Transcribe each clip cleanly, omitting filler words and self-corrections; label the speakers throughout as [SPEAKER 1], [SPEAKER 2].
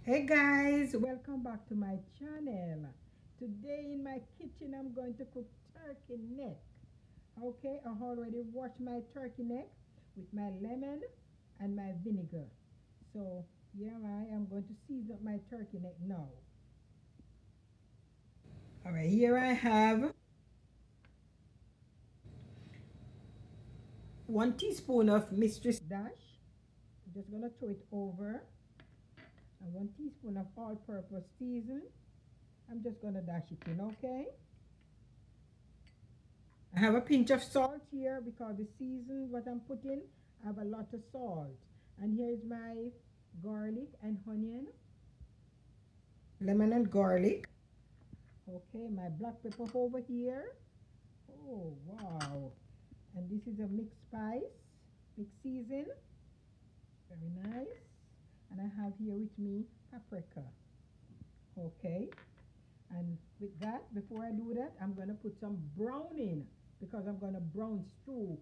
[SPEAKER 1] Hey guys, welcome back to my channel. Today in my kitchen I'm going to cook turkey neck. Okay, I already washed my turkey neck with my lemon and my vinegar. So here I am going to season up my turkey neck now. Alright, here I have 1 teaspoon of Mistress Dash. I'm just going to throw it over. And 1 teaspoon of all-purpose season. I'm just going to dash it in, okay? I have a pinch of salt here because the season what I'm putting, I have a lot of salt. And here is my garlic and onion, lemon and garlic. Okay, my black pepper over here. Oh, wow. And this is a mixed spice, mixed season. Very nice. And I have here with me paprika. Okay. And with that, before I do that, I'm going to put some browning because I'm going to brown stew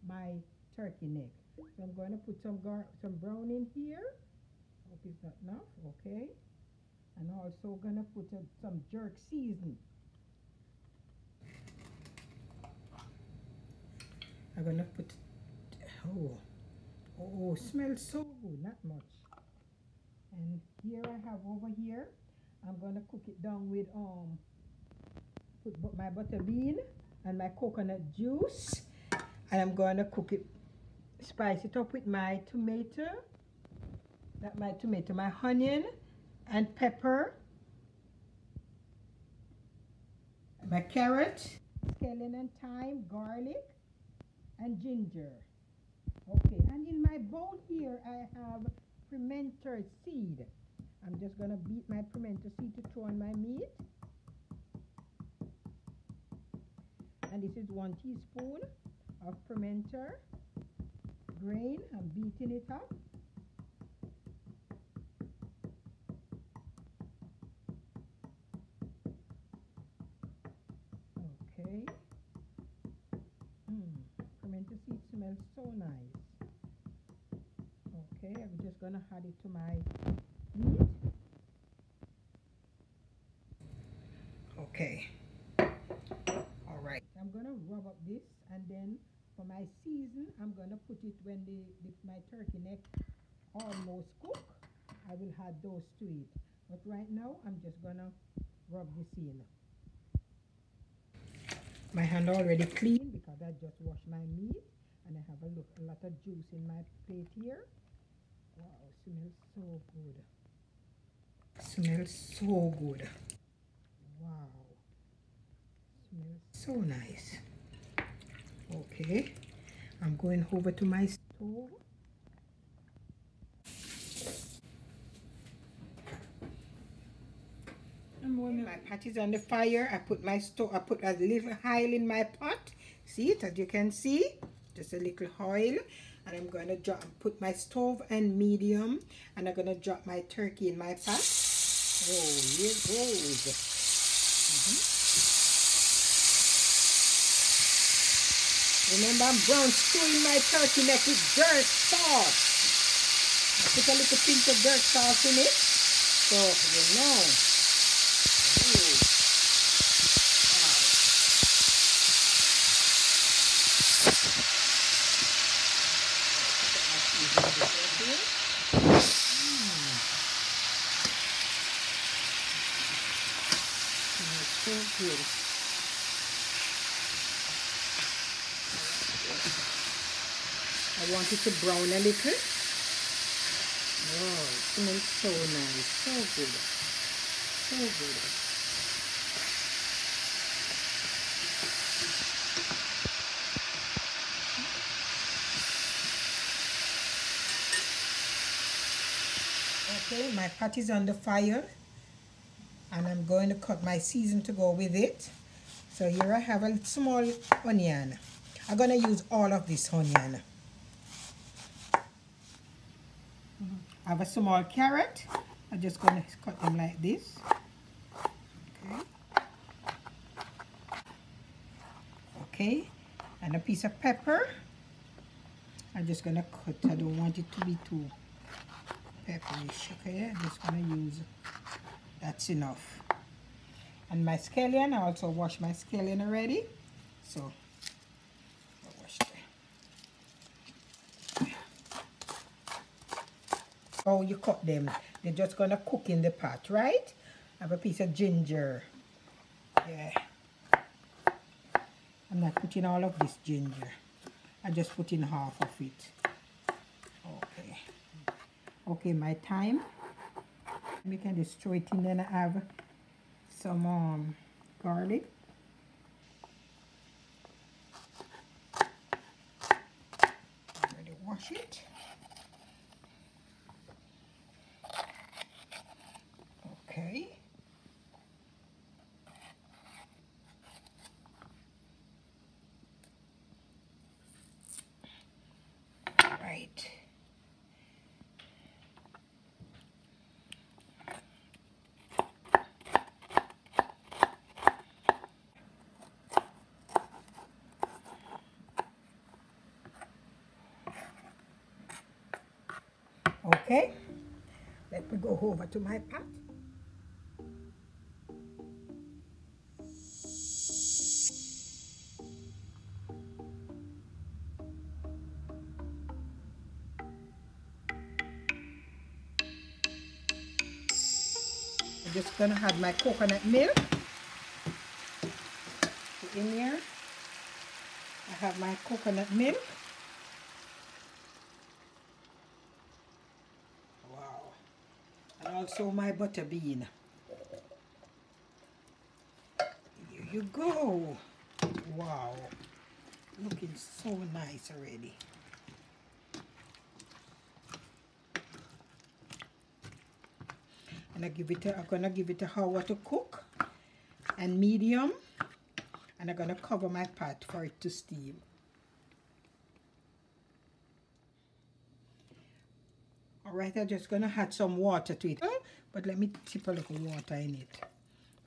[SPEAKER 1] my turkey neck. So I'm going to put some brown in here. Hope it's not enough. Okay. And also going to put some jerk seasoning. I'm going to put, oh, smells so good. Not much. And here I have over here, I'm going to cook it down with, put my butter bean and my coconut juice. And I'm going to cook it, spice it up with my tomato, my onion and pepper, my carrot, scallion and thyme, garlic and ginger. Okay, and in my bowl here I have pimento seed. I'm just going to beat my pimento seed to throw on my meat. And this is 1 teaspoon of pimento grain. I'm beating it up. Okay. Pimento seed smells so nice. Okay, I'm just gonna add it to my meat. Okay. All right. I'm gonna rub up this, and then for my season, I'm gonna put it when my turkey neck almost cook. I will add those to it. But right now, I'm just gonna rub this in. My hand already clean because I just washed my meat, and I have a lot of juice in my plate here. Wow, smells so good. Smells so good. Wow. Smells so nice. Okay. I'm going over to my stove. My pot is on the fire. I put a little oil in my pot. See it, as you can see, just a little oil. And I'm going to put my stove on medium, and I'm going to drop my turkey in my pot. Oh, here it goes. Remember, I'm brown stewing my turkey neck with jerk sauce. I put a little pinch of jerk sauce in it, so you know. So good. I want it to brown a little. Oh, it smells so nice. So good. So good. Okay, my pot is on the fire and I'm going to cut my season to go with it. So here I have a small onion. I'm going to use all of this onion. I have a small carrot. I'm just going to cut them like this. Okay. Okay, and a piece of pepper. I'm just going to cut. I don't want it to be too pepperish. Okay, I'm just going to use, that's enough. And my scallion, I also washed my scallion already. So, I washed it. Oh, you cut them. They're just going to cook in the pot, right? I have a piece of ginger. Yeah. I'm not putting all of this ginger. I just put in half of it. Okay. Okay, my thyme. We can just throw it in, then I have some garlic. Already wash it. Okay. Right. Okay. Let me go over to my pot. I'm just gonna add my coconut milk in here. I have my coconut milk. Wow. And also my butter bean. Here you go. Wow. Looking so nice already. And I'm gonna give it a hour to cook and medium, and I'm gonna cover my pot for it to steam. All right, I'm just gonna add some water to it, but let me tip a little water in it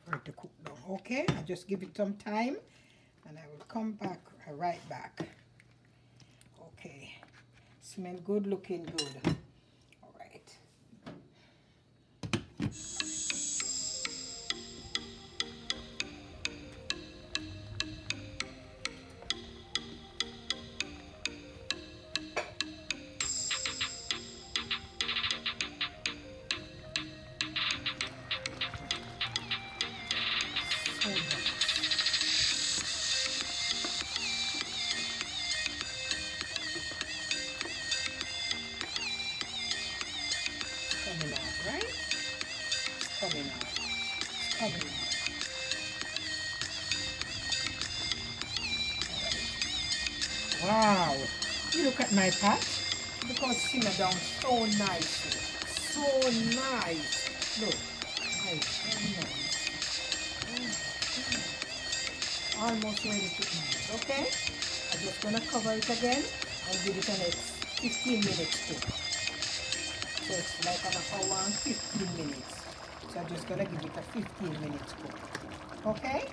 [SPEAKER 1] for it to cook down. Okay, I just give it some time, and I will come back right back. Okay, smell good, looking good. All right. Coming out, right? Coming out. Coming out. Wow. You look at my pot. Look how it's simmered down so nicely. So nice. Look. Nice. Very nice. Almost ready to eat. Okay? I'm just gonna cover it again and give it an next 15 minutes cook. So it's like an hour and 15 minutes. So I'm just gonna give it a 15 minutes cook. Okay?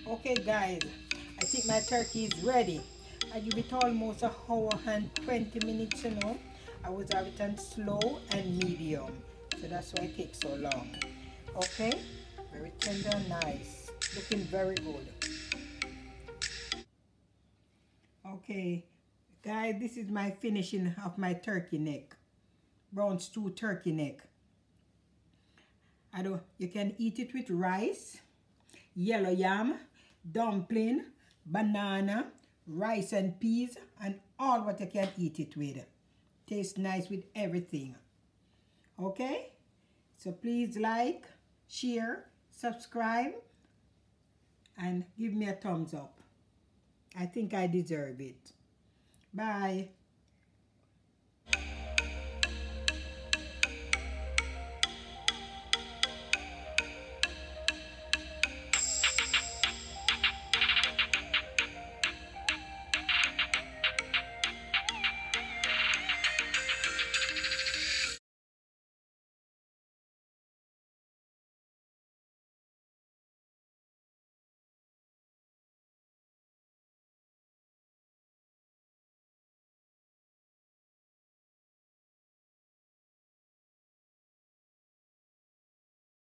[SPEAKER 1] Okay guys, I think my turkey is ready. I give it almost a hour and 20 minutes, you know. I was having it on slow and medium. So that's why it takes so long. Okay, very tender and nice. Looking very good. Okay, guys, this is my finishing of my turkey neck. Brown stew turkey neck. You can eat it with rice, yellow yam, dumpling, banana, rice and peas, and all what you can eat it with. Tastes nice with everything. Okay? So please like, share, subscribe, and give me a thumbs up. I think I deserve it. Bye.